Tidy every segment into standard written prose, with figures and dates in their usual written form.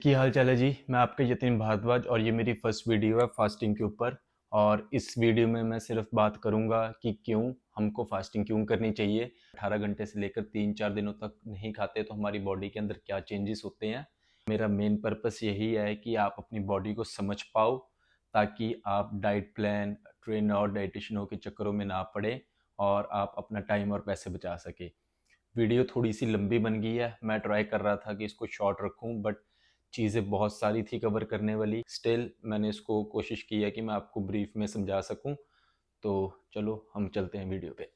की हाल चाल है जी। मैं आपका यतीन भारद्वाज और ये मेरी फर्स्ट वीडियो है फास्टिंग के ऊपर। और इस वीडियो में मैं सिर्फ बात करूंगा कि क्यों हमको फास्टिंग क्यों करनी चाहिए। 18 घंटे से लेकर 3-4 दिनों तक नहीं खाते तो हमारी बॉडी के अंदर क्या चेंजेस होते हैं। मेरा मेन पर्पस यही है कि आप अपनी बॉडी को समझ पाओ, ताकि आप डाइट प्लान, ट्रेनर और डाइटिशियनों के चक्करों में ना पड़े और आप अपना टाइम और पैसे बचा सके। वीडियो थोड़ी सी लंबी बन गई है। मैं ट्राई कर रहा था कि इसको शॉर्ट रखूं, बट चीज़ें बहुत सारी थी कवर करने वाली। स्टिल मैंने इसको कोशिश की है कि मैं आपको ब्रीफ में समझा सकूं। तो चलो हम चलते हैं वीडियो पे।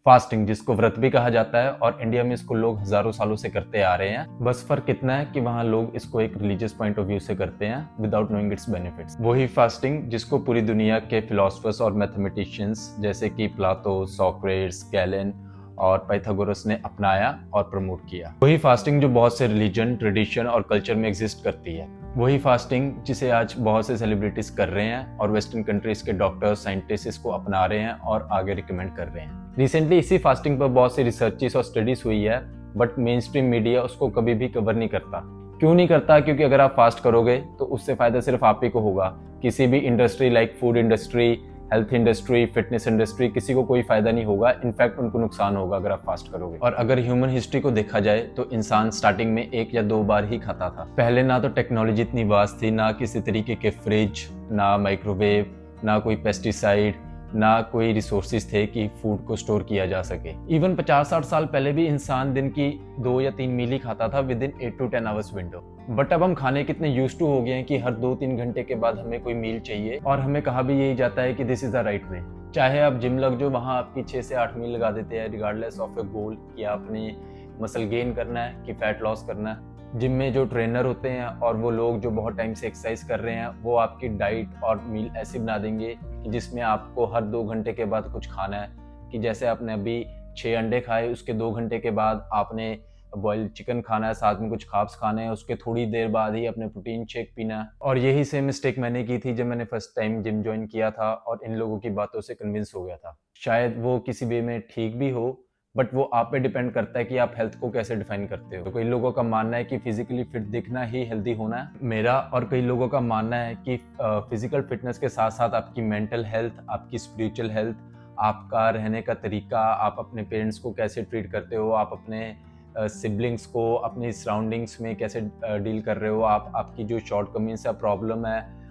फास्टिंग, जिसको व्रत भी कहा जाता है, और इंडिया में इसको लोग हजारों सालों से करते आ रहे हैं। बस फर्क इतना है कि वहाँ लोग इसको एक रिलीजियस पॉइंट ऑफ व्यू से करते हैं विदाउट नोइंग इट्स बेनिफिट्स। वही फास्टिंग जिसको पूरी दुनिया के फिलोसफर्स और मैथमेटिशियंस जैसे कि प्लाटो, सोक्रेट्स, गैलेन और पाइथागोरस ने अपनाया और प्रमोट किया। वही फास्टिंग जो बहुत से रिलीजन, ट्रेडिशन और कल्चर में एग्जिस्ट करती है। वही फास्टिंग जिसे आज बहुत से सेलिब्रिटीज कर रहे हैं और वेस्टर्न कंट्रीज के डॉक्टर्स, साइंटिस्ट इसको अपना रहे हैं और आगे रिकमेंड कर रहे हैं। रिसेंटली इसी फास्टिंग पर बहुत सी रिसर्चेस और स्टडीज हुई है, बट मेन स्ट्रीम मीडिया उसको कभी भी कवर नहीं करता। क्यों नहीं करता? क्योंकि अगर आप फास्ट करोगे तो उससे फायदा सिर्फ आप ही को होगा। किसी भी industry like food industry, health industry, fitness industry, किसी को कोई फायदा नहीं होगा। इनफैक्ट उनको नुकसान होगा अगर आप फास्ट करोगे। और अगर ह्यूमन हिस्ट्री को देखा जाए तो इंसान स्टार्टिंग में 1 या 2 बार ही खाता था। पहले ना तो टेक्नोलॉजी इतनी वास्ट थी, ना किसी तरीके के फ्रिज, ना माइक्रोवेव, ना कोई पेस्टिसाइड, ना कोई रिसोर्सेज थे कि फूड को स्टोर किया जा सके। इवन 50-60 साल पहले भी इंसान दिन की 2 या 3 मील ही खाता था with in 8 to 10 hours window. But अब हम खाने कितने यूज्ड टू हो गए हैं कि हर 2-3 घंटे के बाद हमें कोई मील चाहिए, और हमें कहा भी यही जाता है कि this is the right way. चाहे आप जिम लग जाओ, वहाँ आपकी 6 से 8 मील लगा देते हैं रिगार्डलेस ऑफ ए गोल कि आपने मसल गेन करना है कि फैट लॉस करना है। जिम में जो ट्रेनर होते हैं और वो लोग जो बहुत टाइम से एक्सरसाइज कर रहे हैं, वो आपकी डाइट और मील ऐसी बना देंगे कि जिसमें आपको हर 2 घंटे के बाद कुछ खाना है। कि जैसे आपने अभी 6 अंडे खाए, उसके 2 घंटे के बाद आपने बॉइल्ड चिकन खाना है, साथ में कुछ कार्ब्स खाने हैं, उसके थोड़ी देर बाद ही अपने प्रोटीन शेक पीना है। और यही सेम मिस्टेक मैंने की थी जब मैंने फर्स्ट टाइम जिम ज्वाइन किया था और इन लोगों की बातों से कन्विंस हो गया था। शायद वो किसी वे में ठीक भी हो, बट वो आप पे डिपेंड करता है कि आप हेल्थ को कैसे डिफाइन करते हो। तो कई लोगों का मानना है कि फिजिकली फिट दिखना ही हेल्दी होना है। मेरा और कई लोगों का मानना है कि फिजिकल फिटनेस के साथ साथ आपकी मेंटल हेल्थ, आपकी स्पिरिचुअल हेल्थ, आपका रहने का तरीका, आप अपने पेरेंट्स को कैसे ट्रीट करते हो, आप अपने सिबलिंग्स को अपनी सराउंडिंग्स में कैसे डील कर रहे हो, आपकी जो शॉर्टकमिंग्स या प्रॉब्लम है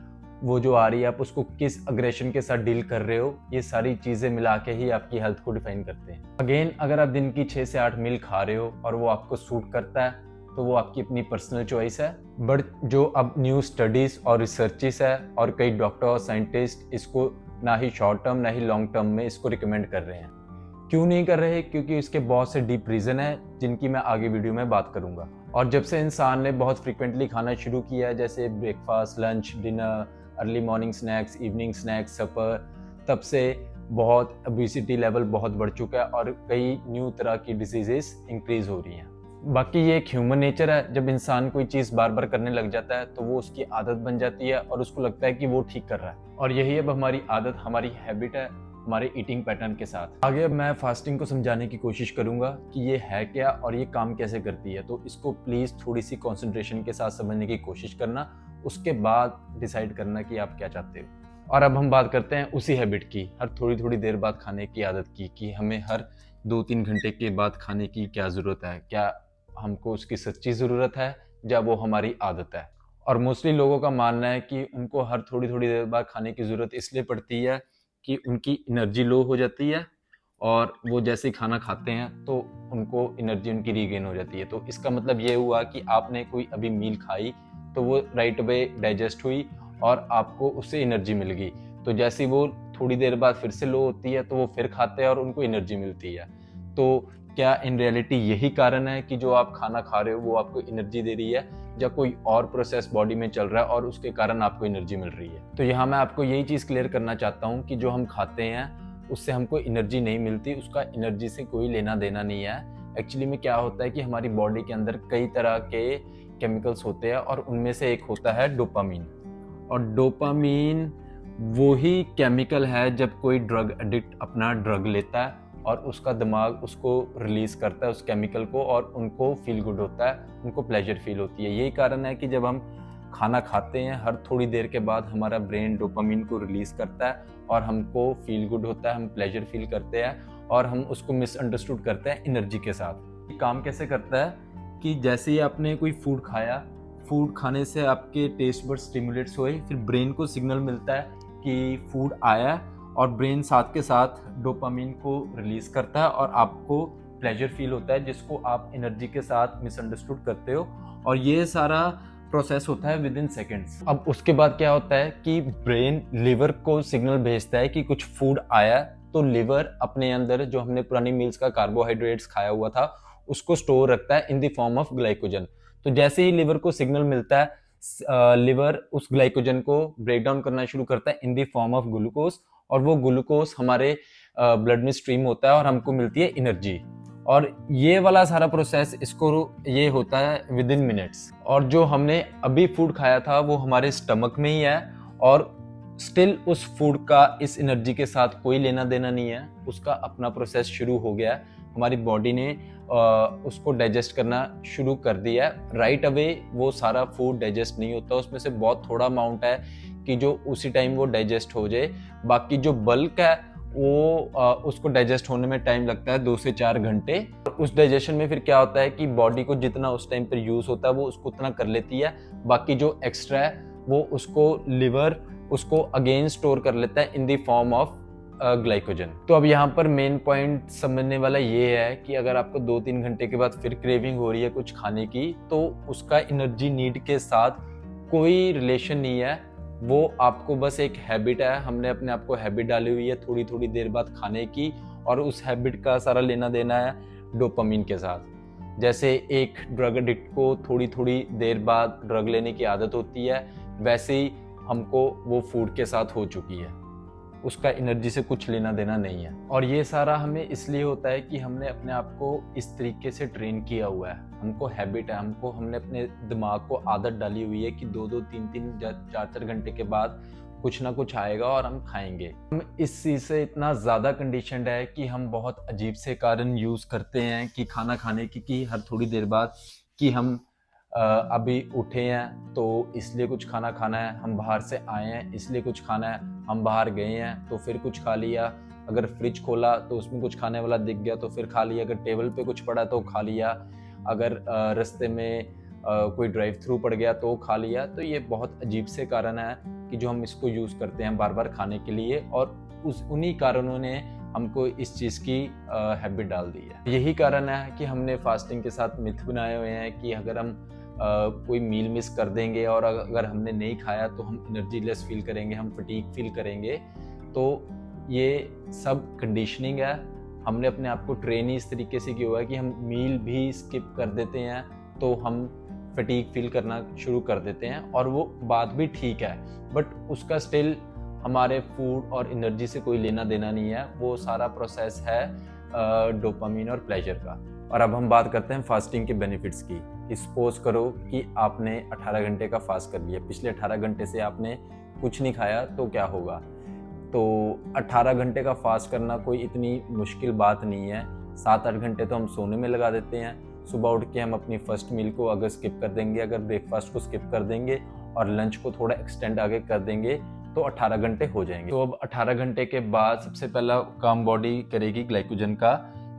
वो जो आ रही है, आप उसको किस अग्रेशन के साथ डील कर रहे हो, ये सारी चीज़ें मिला के ही आपकी हेल्थ को डिफाइन करते हैं। अगेन, अगर आप दिन की 6 से 8 मील खा रहे हो और वो आपको सूट करता है तो वो आपकी अपनी पर्सनल चॉइस है। बट जो अब न्यू स्टडीज़ और रिसर्चेस है और कई डॉक्टर और साइंटिस्ट इसको ना ही शॉर्ट टर्म ना ही लॉन्ग टर्म में इसको रिकमेंड कर रहे हैं। क्यों नहीं कर रहे? क्योंकि इसके बहुत से डीप रीज़न है जिनकी मैं आगे वीडियो में बात करूंगा। और जब से इंसान ने बहुत फ्रीक्वेंटली खाना शुरू किया है, जैसे breakfast, lunch, dinner, early morning snacks, evening snacks, supper, तब से बहुत ओबेसिटी लेवल बहुत बढ़ चुका है और कई न्यू तरह की डिजीजेस इंक्रीज हो रही हैं। बाकी ये एक ह्यूमन नेचर है, जब इंसान कोई चीज़ बार बार करने लग जाता है तो वो उसकी आदत बन जाती है और उसको लगता है कि वो ठीक कर रहा है। और यही अब हमारी आदत, हमारी हैबिट है हमारे ईटिंग पैटर्न के साथ। आगे अब मैं फास्टिंग को समझाने की कोशिश करूंगा कि ये है क्या और ये काम कैसे करती है। तो इसको प्लीज़ थोड़ी सी कंसंट्रेशन के साथ समझने की कोशिश करना, उसके बाद डिसाइड करना कि आप क्या चाहते हो। और अब हम बात करते हैं उसी हैबिट की, हर थोड़ी थोड़ी देर बाद खाने की आदत की, कि हमें हर 2-3 घंटे के बाद खाने की क्या ज़रूरत है। क्या हमको उसकी सच्ची ज़रूरत है या वो हमारी आदत है? और मोस्टली लोगों का मानना है कि उनको हर थोड़ी थोड़ी देर बाद खाने की ज़रूरत इसलिए पड़ती है कि उनकी एनर्जी लो हो जाती है और वो जैसे ही खाना खाते हैं तो उनको एनर्जी उनकी रीगेन हो जाती है। तो इसका मतलब ये हुआ कि आपने कोई अभी मील खाई तो वो राइट वे डाइजेस्ट हुई और आपको उससे एनर्जी मिल गई। तो जैसे ही वो थोड़ी देर बाद फिर से लो होती है तो वो फिर खाते हैं और उनको एनर्जी मिलती है। तो क्या इन रियलिटी यही कारण है कि जो आप खाना खा रहे हो वो आपको एनर्जी दे रही है, या कोई और प्रोसेस बॉडी में चल रहा है और उसके कारण आपको एनर्जी मिल रही है? तो यहाँ मैं आपको यही चीज़ क्लियर करना चाहता हूँ कि जो हम खाते हैं उससे हमको एनर्जी नहीं मिलती, उसका एनर्जी से कोई लेना देना नहीं है। एक्चुअली में क्या होता है कि हमारी बॉडी के अंदर कई तरह के केमिकल्स होते हैं और उनमें से एक होता है डोपामीन। और डोपामीन वो ही केमिकल है जब कोई ड्रग एडिक्ट अपना ड्रग लेता है और उसका दिमाग उसको रिलीज करता है उस केमिकल को, और उनको फील गुड होता है, उनको प्लेजर फील होती है। यही कारण है कि जब हम खाना खाते हैं हर थोड़ी देर के बाद हमारा ब्रेन डोपामिन को रिलीज करता है और हमको फील गुड होता है, हम प्लेजर फील करते हैं और हम उसको मिसअंडरस्टूड करते हैं एनर्जी के साथ। ये काम कैसे करता है कि जैसे ही आपने कोई फूड खाया, फूड खाने से आपके टेस्ट बड स्टिमुलेट्स हुए, फिर ब्रेन को सिग्नल मिलता है कि फूड आया और ब्रेन साथ के साथ डोपामिन को रिलीज करता है और आपको प्लेजर फील होता है, जिसको आप एनर्जी के साथ मिसअंडरस्टूड करते हो। और ये सारा प्रोसेस होता है विद इन सेकेंड्स। अब उसके बाद क्या होता है कि ब्रेन लिवर को सिग्नल भेजता है कि कुछ फूड आया, तो लिवर अपने अंदर जो हमने पुरानी मील्स का कार्बोहाइड्रेट्स खाया हुआ था उसको स्टोर रखता है in the form of glycogen. तो जैसे ही लिवर को सिग्नल मिलता है, लिवर उस ग्लाइकोजन को ब्रेक डाउन करना शुरू करता है in the form of glucose, और वो ग्लूकोज हमारे ब्लड में स्ट्रीम होता है और हमको मिलती है एनर्जी। और ये वाला सारा प्रोसेस इसको ये होता है विद इन मिनट्स। और जो हमने अभी फूड खाया था वो हमारे स्टमक में ही है और स्टिल उस फूड का इस एनर्जी के साथ कोई लेना देना नहीं है, उसका अपना प्रोसेस शुरू हो गया है। हमारी बॉडी ने उसको डाइजेस्ट करना शुरू कर दिया है। राइट अवे वो सारा फूड डाइजेस्ट नहीं होता, उसमें से बहुत थोड़ा अमाउंट है कि जो उसी टाइम वो डाइजेस्ट हो जाए। बाकी जो बल्क है वो उसको डाइजेस्ट होने में टाइम लगता है 2 से 4 घंटे। उस डाइजेशन में फिर क्या होता है कि बॉडी को जितना उस टाइम पर यूज होता है वो उसको उतना कर लेती है, बाकी जो एक्स्ट्रा है वो उसको लिवर उसको अगेन स्टोर कर लेता है in the form of glycogen. तो अब यहाँ पर मेन पॉइंट समझने वाला ये है कि अगर आपको 2-3 घंटे के बाद फिर क्रेविंग हो रही है कुछ खाने की, तो उसका एनर्जी नीड के साथ कोई रिलेशन नहीं है, वो आपको बस एक हैबिट है। हमने अपने आप को हैबिट डाली हुई है थोड़ी थोड़ी देर बाद खाने की, और उस हैबिट का सारा लेना देना है डोपामिन के साथ। जैसे एक ड्रग एडिक्ट को थोड़ी थोड़ी देर बाद ड्रग लेने की आदत होती है, वैसे ही हमको वो फूड के साथ हो चुकी है, उसका एनर्जी से कुछ लेना देना नहीं है। और ये सारा हमें इसलिए होता है कि हमने अपने आप को इस तरीके से ट्रेन किया हुआ है, हमको हैबिट है, हमने अपने दिमाग को आदत डाली हुई है कि 2-2, 3-3, 4-4 घंटे के बाद कुछ ना कुछ आएगा और हम खाएंगे। हम इस चीज़ से इतना ज़्यादा कंडीशनड है कि हम बहुत अजीब से कारण यूज़ करते हैं कि खाना खाने की, कि हर थोड़ी देर बाद कि हम अभी उठे हैं तो इसलिए कुछ खाना खाना है, हम बाहर से आए हैं इसलिए कुछ खाना है, हम बाहर गए हैं तो फिर कुछ खा लिया, अगर फ्रिज खोला तो उसमें कुछ खाने वाला दिख गया तो फिर खा लिया, अगर टेबल पे कुछ पड़ा तो खा लिया, अगर रास्ते में कोई ड्राइव थ्रू पड़ गया तो खा लिया। तो ये बहुत अजीब से कारण है कि जो हम इसको यूज़ करते हैं बार बार खाने के लिए, और उन्हीं कारणों ने हमको इस चीज़ की हैबिट डाल दी है। यही कारण है कि हमने फास्टिंग के साथ मिथ बनाए हुए हैं कि अगर हम कोई मील मिस कर देंगे और अगर हमने नहीं खाया तो हम एनर्जी लेस फील करेंगे, हम फटीग फील करेंगे। तो ये सब कंडीशनिंग है, हमने अपने आप को ट्रेन ही इस तरीके से किया हुआ है कि हम मील भी स्किप कर देते हैं तो हम फटीग फील करना शुरू कर देते हैं, और वो बात भी ठीक है, बट उसका स्टिल हमारे फूड और एनर्जी से कोई लेना देना नहीं है, वो सारा प्रोसेस है डोपामिन और प्लेजर का। और अब हम बात करते हैं फास्टिंग के बेनिफिट्स की। सपोज करो कि आपने 18 घंटे का फास्ट कर लिया, पिछले 18 घंटे से आपने कुछ नहीं खाया, तो क्या होगा? तो 18 घंटे का फास्ट करना कोई इतनी मुश्किल बात नहीं है। 7-8 घंटे तो हम सोने में लगा देते हैं, सुबह उठ के हम अपनी फर्स्ट मील को अगर स्किप कर देंगे, अगर ब्रेकफास्ट को स्किप कर देंगे और लंच को थोड़ा एक्सटेंड आगे कर देंगे तो 18 घंटे हो जाएंगे। तो अब 18 घंटे के बाद सबसे पहला काम बॉडी करेगी ग्लाइकोजन का,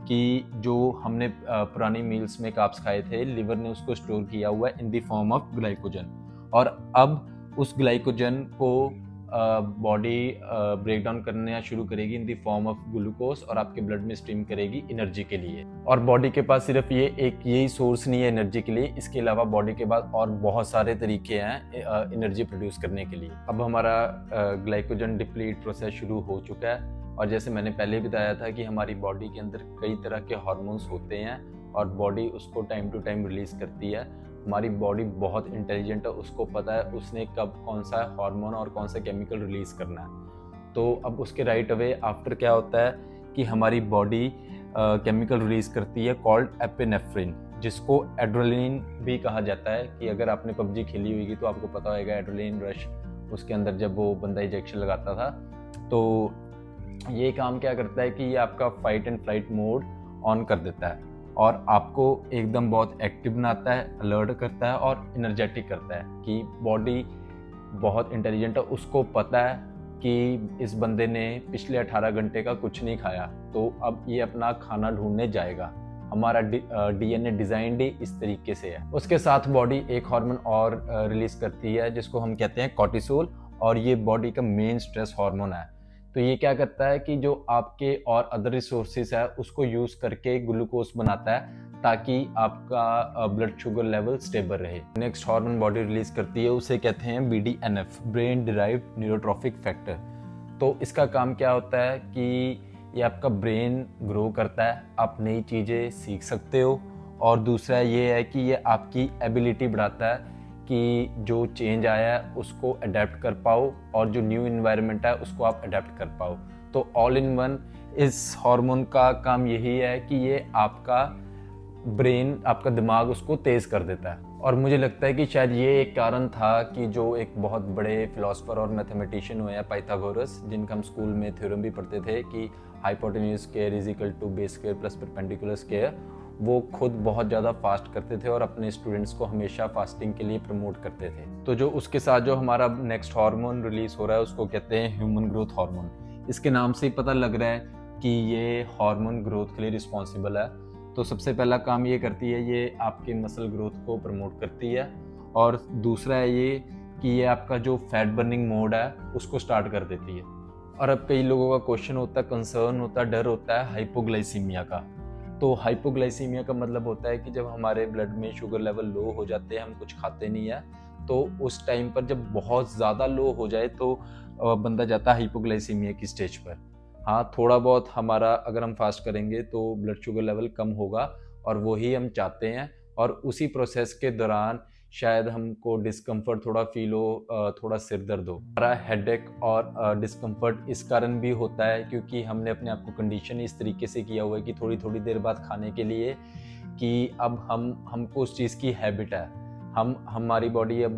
कि जो हमने पुरानी मील्स में कार्ब्स खाए थे, लिवर ने उसको स्टोर किया हुआ है in the form of glycogen, और अब उस ग्लाइकोजन को बॉडी ब्रेक डाउन करना शुरू करेगी in the form of glucose, और आपके ब्लड में स्ट्रीम करेगी एनर्जी के लिए। और बॉडी के पास सिर्फ यही सोर्स नहीं है एनर्जी के लिए, इसके अलावा बॉडी के पास और बहुत सारे तरीके हैं एनर्जी प्रोड्यूस करने के लिए। अब हमारा ग्लाइकोजन डिप्लीट प्रोसेस शुरू हो चुका है, और जैसे मैंने पहले बताया था कि हमारी बॉडी के अंदर कई तरह के हार्मोन्स होते हैं और बॉडी उसको टाइम टू टाइम रिलीज करती है। हमारी बॉडी बहुत इंटेलिजेंट है, उसको पता है उसने कब कौन सा हार्मोन और कौन सा केमिकल रिलीज करना है। तो अब उसके राइट अवे आफ्टर क्या होता है कि हमारी बॉडी केमिकल रिलीज करती है कॉल्ड एपिनेफ्रिन, जिसको एड्रेनलिन भी कहा जाता है। कि अगर आपने पबजी खेली होगी तो आपको पता होगा एड्रेनलिन रश, उसके अंदर जब वो बंदा इंजेक्शन लगाता था तो ये काम क्या करता है कि ये आपका fight and flight mode on कर देता है और आपको एकदम बहुत एक्टिव बनाता है, अलर्ट करता है और एनर्जेटिक करता है कि बॉडी बहुत इंटेलिजेंट है, उसको पता है कि इस बंदे ने पिछले 18 घंटे का कुछ नहीं खाया, तो अब ये अपना खाना ढूंढने जाएगा। हमारा डीएनए डिजाइंड ही इस तरीके से है। उसके साथ बॉडी एक हार्मोन और रिलीज करती है जिसको हम कहते हैं कॉर्टिसोल, और ये बॉडी का मेन स्ट्रेस हार्मोन है। तो ये क्या करता है कि जो आपके और अदर रिसोर्सेज है उसको यूज करके ग्लूकोज बनाता है ताकि आपका ब्लड शुगर लेवल स्टेबल रहे। नेक्स्ट हार्मोन बॉडी रिलीज करती है उसे कहते हैं BDNF, brain derived neurotrophic factor. तो इसका काम क्या होता है कि ये आपका ब्रेन ग्रो करता है, आप नई चीज़ें सीख सकते हो, और दूसरा ये है कि ये आपकी एबिलिटी बढ़ाता है कि जो चेंज आया है उसको अडेप्ट कर पाओ और जो न्यू इन्वायरमेंट है उसको आप अडेप्ट कर पाओ। तो ऑल इन वन इस हार्मोन का काम यही है कि ये आपका ब्रेन, आपका दिमाग उसको तेज़ कर देता है। और मुझे लगता है कि शायद ये एक कारण था कि जो एक बहुत बड़े फिलोसफर और मैथमेटिशियन हुए हैं पाइथागोरस, जिनका हम स्कूल में थ्योरम भी पढ़ते थे कि hypotenuse square is equal to base square plus perpendicular square, वो खुद बहुत ज़्यादा फास्ट करते थे और अपने स्टूडेंट्स को हमेशा फास्टिंग के लिए प्रमोट करते थे। तो जो उसके साथ जो हमारा नेक्स्ट हार्मोन रिलीज हो रहा है उसको कहते हैं ह्यूमन ग्रोथ हार्मोन। इसके नाम से ही पता लग रहा है कि ये हार्मोन ग्रोथ के लिए रिस्पॉन्सिबल है। तो सबसे पहला काम ये करती है, ये आपके मसल ग्रोथ को प्रमोट करती है, और दूसरा है ये कि ये आपका जो फैट बर्निंग मोड है उसको स्टार्ट कर देती है। और अब कई लोगों का क्वेश्चन होता है, कंसर्न होता है, डर होता है हाइपोग्लाइसीमिया का। तो हाइपोग्लाइसीमिया का मतलब होता है कि जब हमारे ब्लड में शुगर लेवल लो हो जाते हैं, हम कुछ खाते नहीं है, तो उस टाइम पर जब बहुत ज़्यादा लो हो जाए तो बंदा जाता है हाइपोग्लाइसीमिया की स्टेज पर। हाँ, थोड़ा बहुत हमारा अगर हम फास्ट करेंगे तो ब्लड शुगर लेवल कम होगा और वही हम चाहते हैं, और उसी प्रोसेस के दौरान शायद हमको डिस्कम्फर्ट थोड़ा फील हो, थोड़ा सिर दर्द हो। हमारा हेडेक और डिस्कम्फर्ट इस कारण भी होता है क्योंकि हमने अपने आप को कंडीशन इस तरीके से किया हुआ है कि थोड़ी थोड़ी देर बाद खाने के लिए, कि अब हमको उस चीज़ की हैबिट है, हमारी बॉडी अब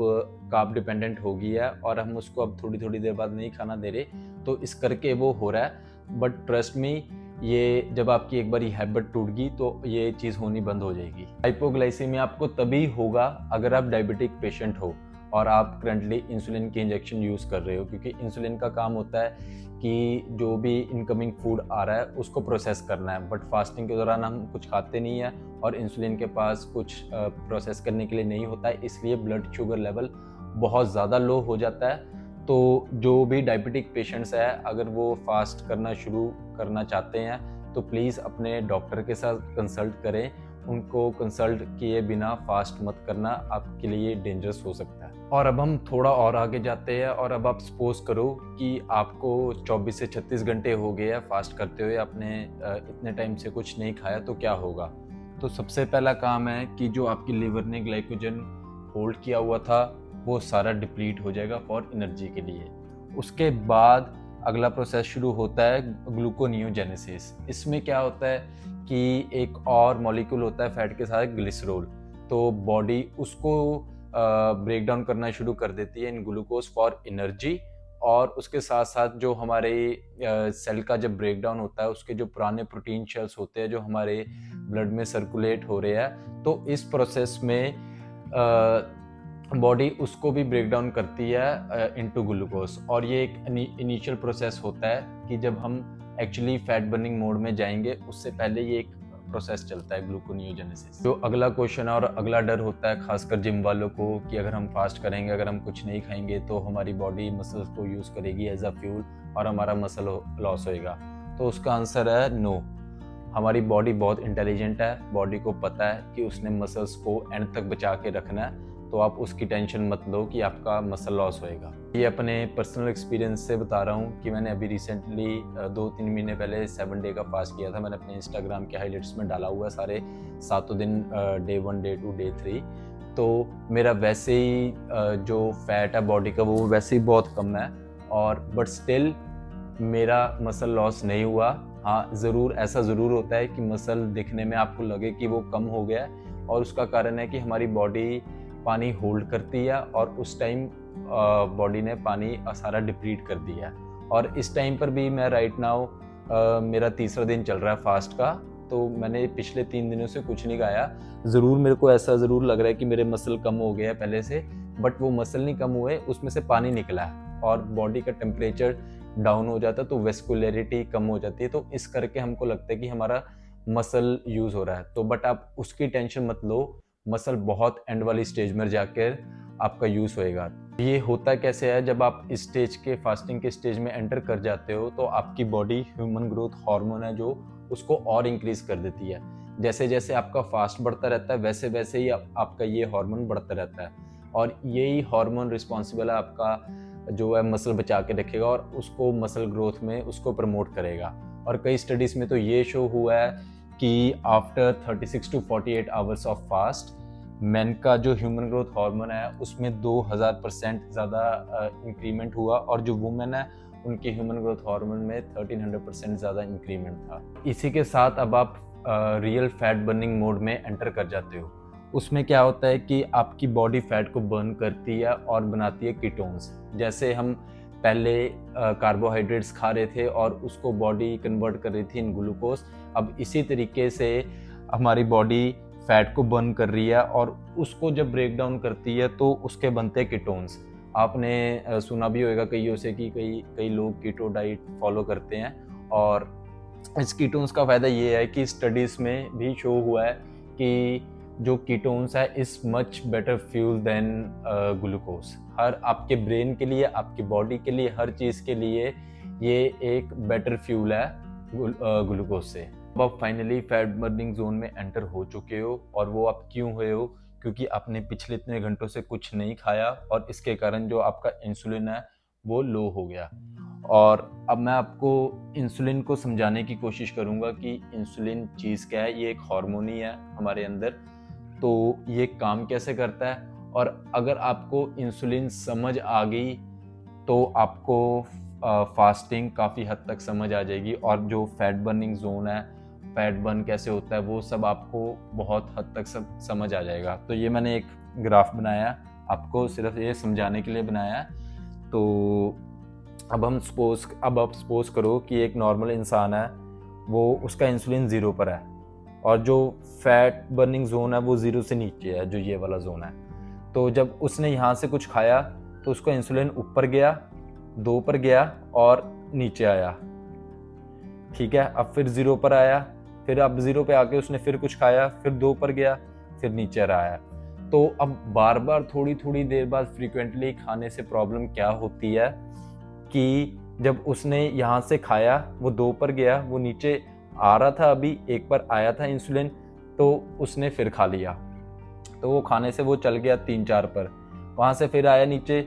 कार्ब डिपेंडेंट हो गई है और हम उसको अब थोड़ी थोड़ी देर बाद नहीं खाना दे रहे, तो इस करके वो हो रहा है। बट ट्रस्ट मी, ये जब आपकी एक बार ये हैबिट टूट गई तो ये चीज़ होनी बंद हो जाएगी। हाइपोग्लाइसीमिया आपको तभी होगा अगर आप डायबिटिक पेशेंट हो और आप करंटली इंसुलिन की इंजेक्शन यूज़ कर रहे हो, क्योंकि इंसुलिन का काम होता है कि जो भी इनकमिंग फूड आ रहा है उसको प्रोसेस करना है। बट फास्टिंग के दौरान हम कुछ खाते नहीं है और इंसुलिन के पास कुछ प्रोसेस करने के लिए नहीं होता है, इसलिए ब्लड शुगर लेवल बहुत ज़्यादा लो हो जाता है। तो जो भी डायबिटिक पेशेंट्स है, अगर वो फास्ट करना शुरू करना चाहते हैं तो प्लीज़ अपने डॉक्टर के साथ कंसल्ट करें। उनको कंसल्ट किए बिना फास्ट मत करना, आपके लिए डेंजरस हो सकता है। और अब हम थोड़ा और आगे जाते हैं, और अब आप सपोज करो कि आपको 24 से 36 घंटे हो गए हैं फास्ट करते हुए, आपने इतने टाइम से कुछ नहीं खाया, तो क्या होगा। तो सबसे पहला काम है कि जो आपकी लिवर ने ग्लाइकोजन होल्ड किया हुआ था वो सारा डिप्लीट हो जाएगा फॉर एनर्जी के लिए। उसके बाद अगला प्रोसेस शुरू होता है ग्लूकोनियोजेनेसिस। इसमें क्या होता है कि एक और मॉलिक्यूल होता है फैट के साथ, ग्लिसरॉल, तो बॉडी उसको ब्रेक डाउन करना शुरू कर देती है इन ग्लूकोज फॉर एनर्जी। और उसके साथ साथ जो हमारे सेल का जब ब्रेक डाउन होता है, उसके जो पुराने प्रोटीन शेल्स होते हैं जो हमारे ब्लड में सर्कुलेट हो रहे हैं, तो इस प्रोसेस में बॉडी उसको भी ब्रेक डाउन करती है इनटू ग्लूकोज। और ये एक इनिशियल प्रोसेस होता है कि जब हम एक्चुअली फैट बर्निंग मोड में जाएंगे, उससे पहले ये एक प्रोसेस चलता है ग्लूकोनियोजेनेसिस। जो अगला क्वेश्चन और अगला डर होता है खासकर जिम वालों को कि अगर हम फास्ट करेंगे, अगर हम कुछ नहीं खाएंगे तो हमारी बॉडी मसल्स को यूज़ करेगी एज अ फ्यूल और हमारा मसल लॉस होएगा। तो उसका आंसर है नो। हमारी बॉडी बहुत इंटेलिजेंट है, बॉडी को पता है कि उसने मसल्स को एंड तक बचा के रखना है, तो आप उसकी टेंशन मत लो कि आपका मसल लॉस होएगा। ये अपने पर्सनल एक्सपीरियंस से बता रहा हूँ कि मैंने अभी रिसेंटली 2-3 महीने पहले 7 डे का फास्ट किया था। मैंने अपने इंस्टाग्राम के हाईलाइट्स में डाला हुआ है सारे 7 दिन, डे 1, डे 2, डे 3। तो मेरा वैसे ही जो फैट है बॉडी का वो वैसे ही बहुत कम है, और बट स्टिल मेरा मसल लॉस नहीं हुआ। हाँ, ज़रूर ऐसा ज़रूर होता है कि मसल दिखने में आपको लगे कि वो कम हो गया है, और उसका कारण है कि हमारी बॉडी पानी होल्ड करती है और उस टाइम बॉडी ने पानी सारा डिप्लीट कर दिया है। और इस टाइम पर भी मैं राइट नाउ मेरा तीसरा दिन चल रहा है फास्ट का, तो मैंने पिछले 3 दिनों से कुछ नहीं खाया। ज़रूर मेरे को ऐसा ज़रूर लग रहा है कि मेरे मसल कम हो गया है पहले से, बट वो मसल नहीं कम हुए, उसमें से पानी निकला है और बॉडी का टेम्परेचर डाउन हो जाता है, तो वेस्कुलरिटी कम हो जाती है, तो इस करके हमको लगता है कि हमारा मसल यूज़ हो रहा है। तो बट आप उसकी टेंशन मत लो, मसल बहुत एंड वाली स्टेज में जाकर आपका यूज़ होएगा। ये होता कैसे है, जब आप इस स्टेज के फास्टिंग के स्टेज में एंटर कर जाते हो तो आपकी बॉडी ह्यूमन ग्रोथ हार्मोन है जो उसको और इंक्रीज कर देती है। जैसे जैसे आपका फास्ट बढ़ता रहता है वैसे वैसे ही आपका ये हार्मोन बढ़ता रहता है, और यही हार्मोन रिस्पॉन्सिबल है आपका जो है मसल बचा के रखेगा और उसको मसल ग्रोथ में उसको प्रमोट करेगा। और कई स्टडीज़ में तो ये शो हुआ है कि after 36 to 48 hours of fast man का जो ह्यूमन ग्रोथ हार्मोन है उसमें 2000% ज़्यादा इंक्रीमेंट हुआ, और जो वुमेन है उनके ह्यूमन ग्रोथ हार्मोन में 1300% ज़्यादा इंक्रीमेंट था। इसी के साथ अब आप रियल फैट बर्निंग मोड में एंटर कर जाते हो। उसमें क्या होता है कि आपकी बॉडी फैट को बर्न करती है और बनाती है कीटोन्स। जैसे हम पहले कार्बोहाइड्रेट्स खा रहे थे और उसको बॉडी कन्वर्ट कर रही थी इन ग्लूकोज, अब इसी तरीके से हमारी बॉडी फैट को बर्न कर रही है और उसको जब ब्रेक डाउन करती है तो उसके बनते हैं कीटोन्स। आपने सुना भी होगा कईयों से कि कई लोग कीटो डाइट फॉलो करते हैं, और इस कीटोन्स का फ़ायदा ये है कि स्टडीज़ में भी शो हुआ है कि जो कीटोन्स है is much better fuel than glucose. हर आपके ब्रेन के लिए, आपकी बॉडी के लिए, हर चीज़ के लिए ये एक बेटर फ्यूल है ग्लूकोज से। अब आप फाइनली फैट बर्निंग जोन में एंटर हो चुके हो, और वो आप क्यों हुए हो, क्योंकि आपने पिछले इतने घंटों से कुछ नहीं खाया और इसके कारण जो आपका इंसुलिन है वो लो हो गया। और अब मैं आपको इंसुलिन को समझाने की कोशिश करूंगा कि इंसुलिन चीज़ क्या है। ये एक हार्मोन ही है हमारे अंदर, तो ये काम कैसे करता है, और अगर आपको इंसुलिन समझ आ गई तो आपको फास्टिंग काफ़ी हद तक समझ आ जाएगी, और जो फैट बर्निंग जोन है, फैट बर्न कैसे होता है, वो सब आपको बहुत हद तक सब समझ आ जाएगा। तो ये मैंने एक ग्राफ बनाया आपको सिर्फ ये समझाने के लिए बनाया। तो अब आप सपोज करो कि एक नॉर्मल इंसान है, वो उसका इंसुलिन 0 पर है, और जो फैट बर्निंग जोन है वो 0 से नीचे है, जो ये वाला जोन है। तो जब उसने यहाँ से कुछ खाया तो उसका इंसुलिन ऊपर गया, 2 पर गया और नीचे आया, ठीक है। अब फिर 0 पर आया, फिर अब 0 पे आके उसने फिर कुछ खाया, फिर 2 पर गया, फिर नीचे आया। तो अब बार बार थोड़ी थोड़ी देर बाद फ्रीक्वेंटली खाने से प्रॉब्लम क्या होती है कि जब उसने यहाँ से खाया वो 2 पर गया, वो नीचे आ रहा था, अभी 1 पर आया था इंसुलिन, तो उसने फिर खा लिया, तो वो खाने से वो चल गया 3-4 पर, वहाँ से फिर आया नीचे,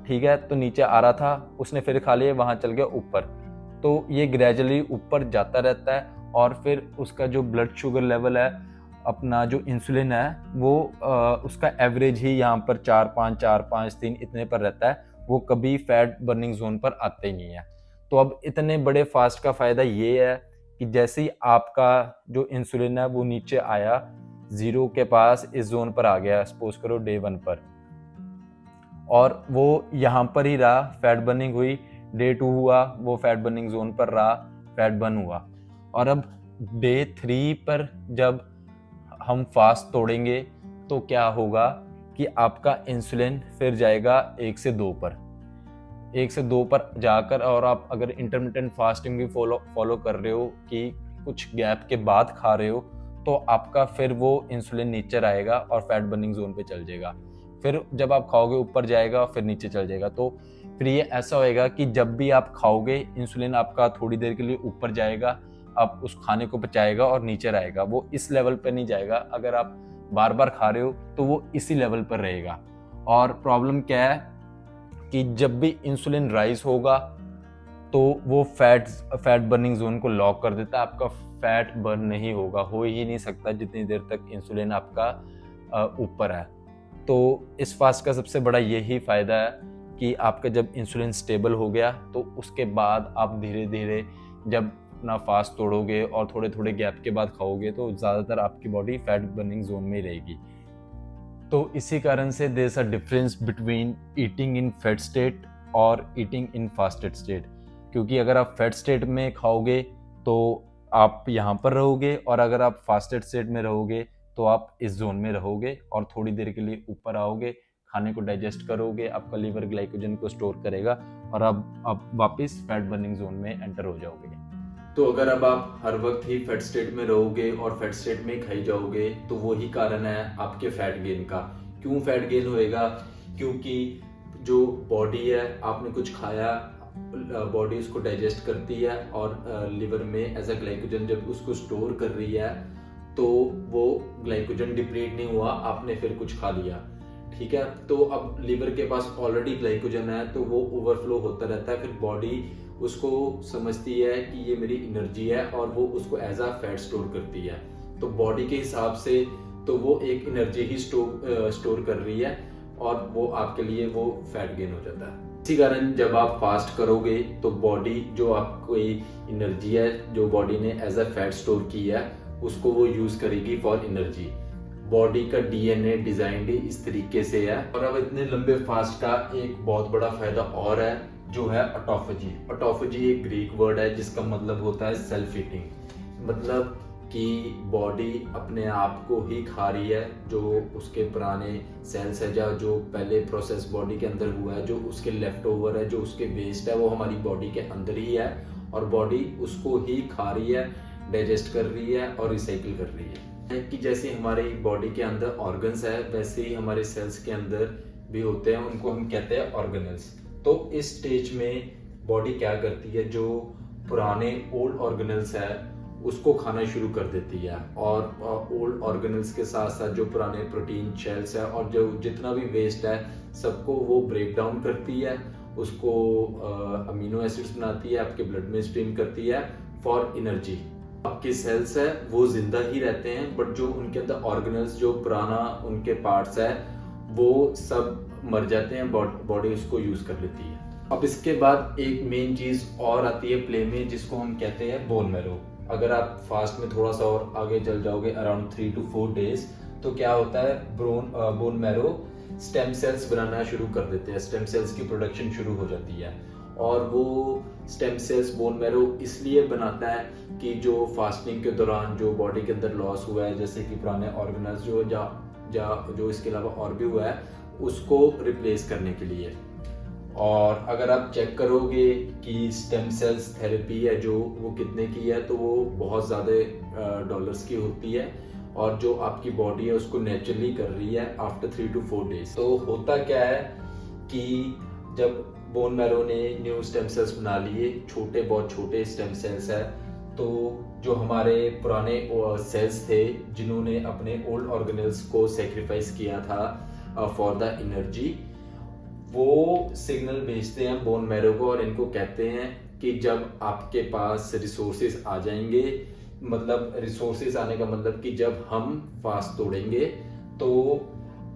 ठीक है, तो नीचे आ रहा था, उसने फिर खा लिया, वहाँ चल गया ऊपर। तो ये ग्रेजुअली ऊपर जाता रहता है, और फिर उसका जो ब्लड शुगर लेवल है, अपना जो इंसुलिन है वो उसका एवरेज ही यहाँ पर 4-5 इतने पर रहता है, वो कभी फैट बर्निंग जोन पर आते ही नहीं है। तो अब इतने बड़े फास्ट का फ़ायदा ये है कि जैसे ही आपका जो इंसुलिन है वो नीचे आया, 0 के पास इस जोन पर आ गया, सपोज करो डे 1 पर, और वो यहाँ पर ही रहा, फैट बर्निंग हुई, डे 2 हुआ, वो फैट बर्निंग जोन पर रहा, फैट बर्न हुआ, और अब डे 3 पर जब हम फास्ट तोड़ेंगे तो क्या होगा कि आपका इंसुलिन फिर जाएगा 1 से 2 पर, 1 से 2 पर जाकर, और आप अगर इंटरमिटेंट फास्टिंग भी फॉलो कर रहे हो कि कुछ गैप के बाद खा रहे हो, तो आपका फिर वो इंसुलिन नीचे आएगा और फैट बर्निंग जोन पे चल जाएगा। फिर जब आप खाओगे ऊपर जाएगा, फिर नीचे चल जाएगा। तो फिर ये ऐसा होएगा कि जब भी आप खाओगे इंसुलिन आपका थोड़ी देर के लिए ऊपर जाएगा, आप उस खाने को पचाएगा और नीचे आएगा, वो इस लेवल पर नहीं जाएगा। अगर आप बार बार खा रहे हो तो वो इसी लेवल पर रहेगा। और प्रॉब्लम क्या है कि जब भी इंसुलिन राइज होगा तो वो फैट बर्निंग जोन को लॉक कर देता है, आपका फैट बर्न नहीं होगा, हो ही नहीं सकता जितनी देर तक इंसुलिन आपका ऊपर है। तो इस फास्ट का सबसे बड़ा यही फ़ायदा है कि आपका जब इंसुलिन स्टेबल हो गया तो उसके बाद आप धीरे धीरे जब अपना फास्ट तोड़ोगे और थोड़े थोड़े गैप के बाद खाओगे तो ज़्यादातर आपकी बॉडी फैट बर्निंग जोन में ही रहेगी। तो इसी कारण से there is a difference between eating in fat state और ईटिंग इन फास्टेड स्टेट, क्योंकि अगर आप फैट स्टेट में खाओगे तो आप यहाँ पर रहोगे, और अगर आप फास्टेड स्टेट में रहोगे तो आप इस जोन में रहोगे और थोड़ी देर के लिए ऊपर आओगे, खाने को डाइजेस्ट करोगे, आपका लीवर ग्लाइकोजन को स्टोर करेगा और आप वापस फैट बर्निंग जोन में एंटर हो जाओगे। तो अगर अब आप हर वक्त ही फैट स्टेट में रहोगे और फैट स्टेट में खाई जाओगे तो वही कारण है आपके फैट गेन का। क्यों फैट गेन होएगा? क्योंकि जो बॉडी है, आपने कुछ खाया, बॉडी उसको डाइजेस्ट करती है और लिवर में एज अ ग्लाइकोजन जब उसको स्टोर कर रही है तो वो ग्लाइकोजन डिप्लीट नहीं हुआ, आपने फिर कुछ खा लिया, ठीक है। तो अब लिवर के पास ऑलरेडी ग्लाइकोजन है तो वो ओवरफ्लो होता रहता है, फिर बॉडी उसको समझती है कि ये मेरी एनर्जी है और वो उसको एज अ फैट स्टोर करती है। तो बॉडी के हिसाब से तो वो एक एनर्जी ही स्टोर कर रही है और वो आपके लिए वो फैट गेन हो जाता है। इसी कारण जब आप फास्ट करोगे तो बॉडी जो आपको एनर्जी है जो बॉडी ने एज अ फैट स्टोर की है उसको वो यूज करेगी फॉर एनर्जी। बॉडी का डीएनए डिजाइंड इस तरीके से है। और अब इतने लंबे फास्ट का एक बहुत बड़ा फायदा और है जो है ऑटोफेजी। ऑटोफेजी एक ग्रीक वर्ड है जिसका मतलब होता है सेल्फ ईटिंग, मतलब कि बॉडी अपने आप को ही खा रही है, जो उसके पुराने सेल्स है या जो पहले प्रोसेस बॉडी के अंदर हुआ है, जो उसके लेफ्ट ओवर है, जो उसके वेस्ट है, वो हमारी बॉडी के अंदर ही है और बॉडी उसको ही खा रही है, डाइजेस्ट कर रही है और रिसाइकिल कर रही है। कि जैसे हमारी बॉडी के अंदर ऑर्गन्स है वैसे ही हमारे सेल्स के अंदर भी होते हैं, उनको हम कहते हैं ऑर्गेनल्स। तो इस स्टेज में बॉडी क्या करती है, जो पुराने ओल्ड ऑर्गेनल्स है उसको खाना शुरू कर देती है और ओल्ड ऑर्गेनल्स के साथ साथ जो पुराने प्रोटीन शेल्स है और जो जितना भी वेस्ट है सबको वो ब्रेक डाउन करती है, उसको अमीनो एसिड्स बनाती है, आपके ब्लड में स्ट्रीम करती है फॉर एनर्जी। आपके सेल्स है वो जिंदा ही रहते हैं बट जो उनके अंदर ऑर्गेनल्स जो पुराना उनके पार्ट्स है वो सब मर जाते हैं, बॉडी उसको यूज कर लेती है। अब इसके बाद एक मेन चीज और आती है प्ले में जिसको हम कहते हैं बोन मैरो। अगर आप फास्ट में थोड़ा सा और आगे चल जाओगे अराउंड 3 to 4 डेज तो क्या होता है, बोन मैरो स्टेम सेल्स बनाना शुरू कर देते हैं, स्टेम सेल्स की प्रोडक्शन शुरू हो जाती है। और वो स्टेम सेल्स बोन मैरो इसलिए बनाता है कि जो फास्टिंग के दौरान जो बॉडी के अंदर लॉस हुआ है, जैसे कि पुराने ऑर्गेनल्स जो इसके अलावा और भी हुआ है, उसको रिप्लेस करने के लिए। और अगर आप चेक करोगे कि स्टेम सेल्स थेरेपी है जो वो कितने की है तो वो बहुत ज़्यादा डॉलर्स की होती है और जो आपकी बॉडी है उसको नेचुरली कर रही है आफ्टर 3 to 4 डेज। तो होता क्या है कि जब बोन मैरो ने न्यू स्टेम सेल्स बना लिए, बहुत छोटे स्टेम सेल्स है, तो जो हमारे पुराने सेल्स थे जिन्होंने अपने ओल्ड ऑर्गेनल्स को सेक्रीफाइस किया था फॉर द एनर्जी, वो सिग्नल भेजते हैं बोन मैरो को और इनको कहते हैं कि जब आपके पास रिसोर्सेज आ जाएंगे, मतलब रिसोर्सेज आने का मतलब कि जब हम फास्ट तोड़ेंगे तो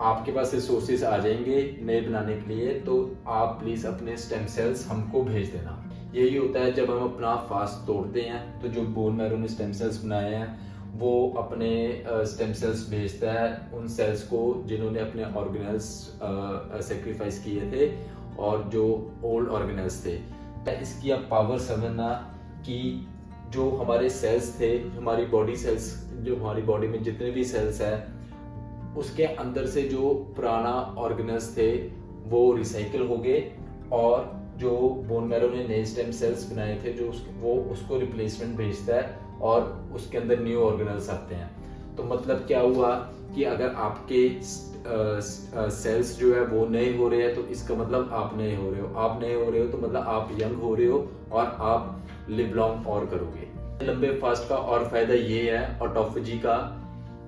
आपके पास रिसोर्सेज आ जाएंगे नए बनाने के लिए, तो आप प्लीज अपने स्टेम सेल्स हमको भेज देना। यही होता है जब हम अपना फास्ट तोड़ते हैं तो जो बोन मैरो ने स्टेम सेल्स बनाए हैं वो अपने स्टेम सेल्स भेजता है उन सेल्स को जिन्होंने अपने ऑर्गेनल्स सेक्रीफाइस किए थे और जो ओल्ड ऑर्गेनल्स थे। इसकी आप पावर समझना कि जो हमारे सेल्स थे, हमारी बॉडी सेल्स, जो हमारी बॉडी में जितने भी सेल्स है उसके अंदर से जो पुराना ऑर्गेनल्स थे वो रिसाइकिल हो गए और जो बोन मैरो ने नए स्टेम सेल्स बनाए थे जो वो उसको रिप्लेसमेंट भेजता है और उसके अंदर न्यू ऑर्गेनल्स आते हैं। तो मतलब क्या हुआ कि अगर आपके सेल्स जो है वो नए हो रहे हैं तो इसका मतलब आप नए हो रहे हो, आप नए हो रहे हो तो मतलब आप यंग हो रहे हो और आप लिव लॉन्ग और करोगे। लंबे फास्ट का और फायदा ये है ऑटोफेजी का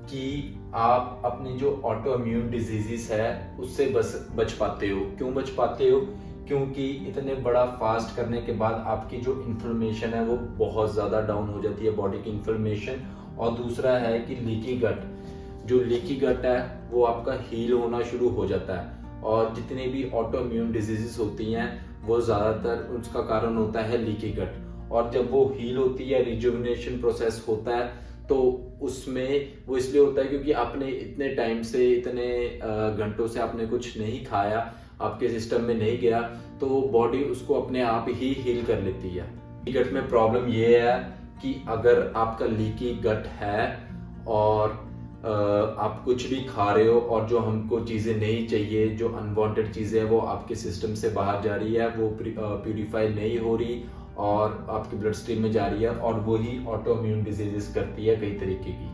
कि आप अपनी जो ऑटो इम्यून डिजीजेस है उससे बच पाते हो। क्यों बच पाते हो? क्योंकि इतने बड़ा फास्ट करने के बाद आपकी जो इन्फ्लेमेशन है वो बहुत ज़्यादा डाउन हो जाती है, बॉडी की इन्फ्लेमेशन। और दूसरा है कि लीकी गट, जो लीकी गट है वो आपका हील होना शुरू हो जाता है और जितनी भी ऑटो इम्यून डिजीजेस होती हैं वो ज़्यादातर उसका कारण होता है लीकी गट। और जब वो हील होती है, रिजुविनेशन प्रोसेस होता है, तो उसमें वो इसलिए होता है क्योंकि आपने इतने टाइम से, इतने घंटों से आपने कुछ नहीं खाया, आपके सिस्टम में नहीं गया, तो बॉडी उसको अपने आप ही हील कर लेती है। गट में प्रॉब्लम ये है कि अगर आपका लीकी गट है और आप कुछ भी खा रहे हो और जो हमको चीज़ें नहीं चाहिए, जो अनवांटेड चीज़ें हैं वो आपके सिस्टम से बाहर जा रही है, वो प्यूरिफाई नहीं हो रही और आपके ब्लड स्ट्रीम में जा रही है, और वही ऑटो इम्यून डिजीजेस करती है कई तरीके की।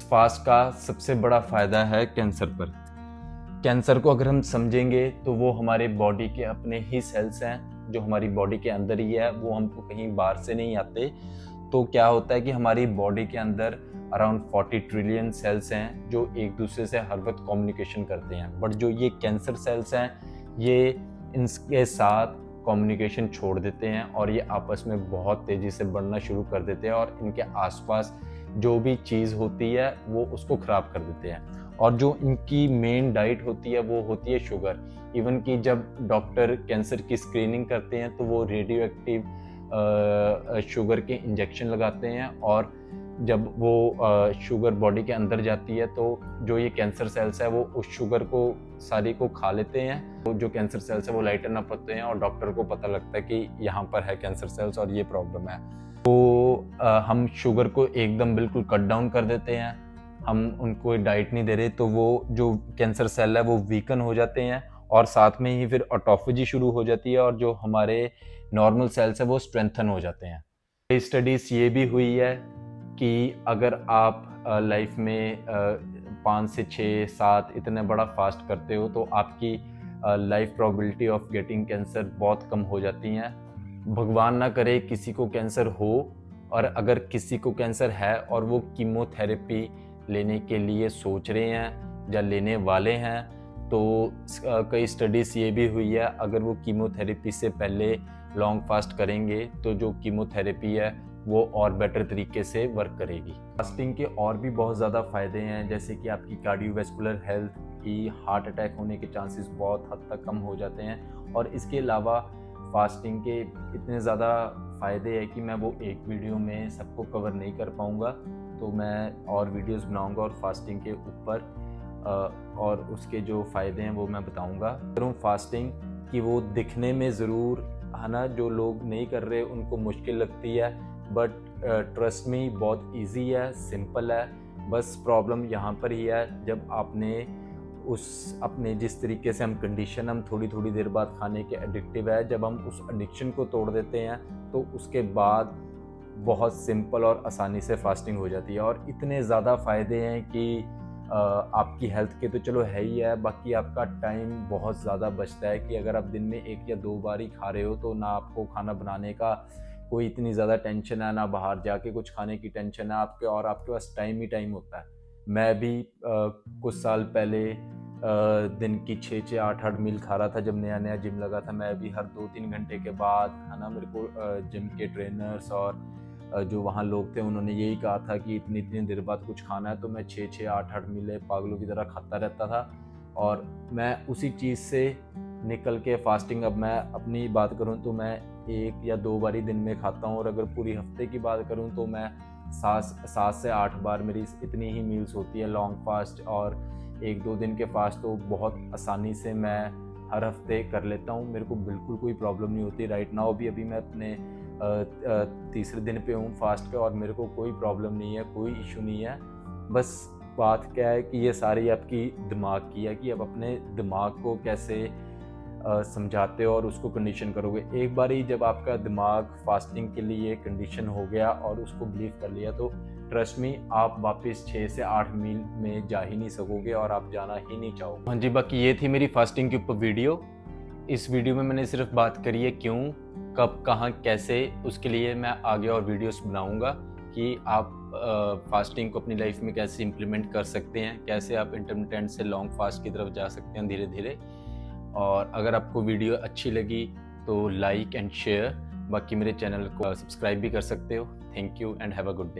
फास्ट का सबसे बड़ा फायदा है कैंसर पर। कैंसर को अगर हम समझेंगे तो वो हमारे बॉडी के अपने ही सेल्स हैं, जो हमारी बॉडी के अंदर ही है, वो हमको कहीं बाहर से नहीं आते। तो क्या होता है कि हमारी बॉडी के अंदर अराउंड 40 ट्रिलियन सेल्स हैं जो एक दूसरे से हर वक्त कम्युनिकेशन करते हैं, बट जो ये कैंसर सेल्स हैं ये इनके साथ कम्युनिकेशन छोड़ देते हैं और ये आपस में बहुत तेज़ी से बढ़ना शुरू कर देते हैं और इनके आसपास जो भी चीज़ होती है वो उसको ख़राब कर देते हैं। और जो इनकी मेन डाइट होती है वो होती है शुगर। इवन कि जब डॉक्टर कैंसर की स्क्रीनिंग करते हैं तो वो रेडियो एक्टिव शुगर के इंजेक्शन लगाते हैं, और जब वो शुगर बॉडी के अंदर जाती है तो जो ये कैंसर सेल्स है वो उस शुगर को सारी को खा लेते हैं। तो जो कैंसर सेल्स है वो लाइटन अप होते हैं और डॉक्टर को पता लगता है कि यहाँ पर है कैंसर सेल्स और ये प्रॉब्लम है। तो हम शुगर को एकदम बिल्कुल कट डाउन कर देते हैं, हम उनको डाइट नहीं दे रहे, तो वो जो कैंसर सेल है वो वीकन हो जाते हैं और साथ में ही फिर ऑटोफेजी शुरू हो जाती है और जो हमारे नॉर्मल सेल्स है वो स्ट्रेंथन हो जाते हैं। कई स्टडीज़ ये भी हुई है कि अगर आप लाइफ में 5 से 6 7 इतने बड़ा फास्ट करते हो तो आपकी life probability of getting cancer बहुत कम हो जाती हैं। भगवान ना करे किसी को कैंसर हो, और अगर किसी को कैंसर है और वो कीमोथेरेपी लेने के लिए सोच रहे हैं या लेने वाले हैं, तो कई स्टडीज़ ये भी हुई है अगर वो कीमोथेरेपी से पहले लॉन्ग फास्ट करेंगे तो जो कीमोथेरेपी है वो और बेटर तरीके से वर्क करेगी। फास्टिंग के और भी बहुत ज़्यादा फ़ायदे हैं, जैसे कि आपकी कार्डियोवैस्कुलर हेल्थ की, हार्ट अटैक होने के चांसेस बहुत हद तक कम हो जाते हैं। और इसके अलावा फास्टिंग के इतने ज़्यादा फ़ायदे हैं कि मैं वो एक वीडियो में सबको कवर नहीं कर पाऊँगा, तो मैं और वीडियोस बनाऊँगा और फास्टिंग के ऊपर और उसके जो फ़ायदे हैं वो मैं बताऊँगा। करूँ फास्टिंग कि वो दिखने में ज़रूर है ना, जो लोग नहीं कर रहे उनको मुश्किल लगती है, बट ट्रस्ट मी बहुत इजी है, सिंपल है। बस प्रॉब्लम यहाँ पर ही है जब आपने अपने जिस तरीके से हम कंडीशन हम थोड़ी थोड़ी देर बाद खाने के एडिक्टिव है, जब हम उस एडिक्शन को तोड़ देते हैं तो उसके बाद बहुत सिंपल और आसानी से फास्टिंग हो जाती है। और इतने ज़्यादा फ़ायदे हैं कि आपकी हेल्थ के तो चलो है ही है, बाकी आपका टाइम बहुत ज़्यादा बचता है कि अगर आप दिन में 1 या 2 बार ही खा रहे हो तो ना आपको खाना बनाने का कोई इतनी ज़्यादा टेंशन है, ना बाहर जाके कुछ खाने की टेंशन है आपके, और आपके पास टाइम ही टाइम होता है। मैं भी कुछ साल पहले दिन की 6-6 8-8 मील खा रहा था जब नया नया जिम लगा था। मैं भी हर 2-3 घंटे के बाद है ना, मेरे को जिम के ट्रेनर्स और जो वहाँ लोग थे उन्होंने यही कहा था कि इतनी इतनी देर बाद कुछ खाना है, तो मैं 6-6 8-8 मील पागलों की तरह खाता रहता था। और मैं उसी चीज़ से निकल के फास्टिंग, अब मैं अपनी बात करूँ तो मैं 1 या 2 बार ही दिन में खाता हूँ, और अगर पूरी हफ्ते की बात करूँ तो मैं 7 से 8 बार मेरी इतनी ही मील्स होती है लॉन्ग फास्ट। और 1-2 दिन के फास्ट तो बहुत आसानी से मैं हर हफ्ते कर लेता हूँ, मेरे को बिल्कुल कोई प्रॉब्लम नहीं होती। राइट नाउ भी अभी मैं अपने तीसरे दिन पे हूँ फास्ट का और मेरे को कोई प्रॉब्लम नहीं है, कोई इशू नहीं है। बस बात क्या है कि ये सारी आपकी दिमाग की है कि अब अपने दिमाग को कैसे समझाते हो और उसको कंडीशन करोगे। एक बार ही जब आपका दिमाग फास्टिंग के लिए कंडीशन हो गया और उसको बिलीव कर लिया, तो ट्रस्ट मी आप वापस 6 से 8 मील में जा ही नहीं सकोगे और आप जाना ही नहीं चाहोगे। हाँ जी, बाकी ये थी मेरी फास्टिंग के ऊपर वीडियो। इस वीडियो में मैंने सिर्फ बात करी है क्यों, कब, कहाँ, कैसे। उसके लिए मैं आगे और वीडियोस बनाऊंगा कि आप फास्टिंग को अपनी लाइफ में कैसे इम्प्लीमेंट कर सकते हैं, कैसे आप इंटरमिटेंट से लॉन्ग फास्ट की तरफ जा सकते हैं धीरे धीरे। और अगर आपको वीडियो अच्छी लगी तो लाइक एंड शेयर, बाकी मेरे चैनल को सब्सक्राइब भी कर सकते हो। Thank you and have a good day.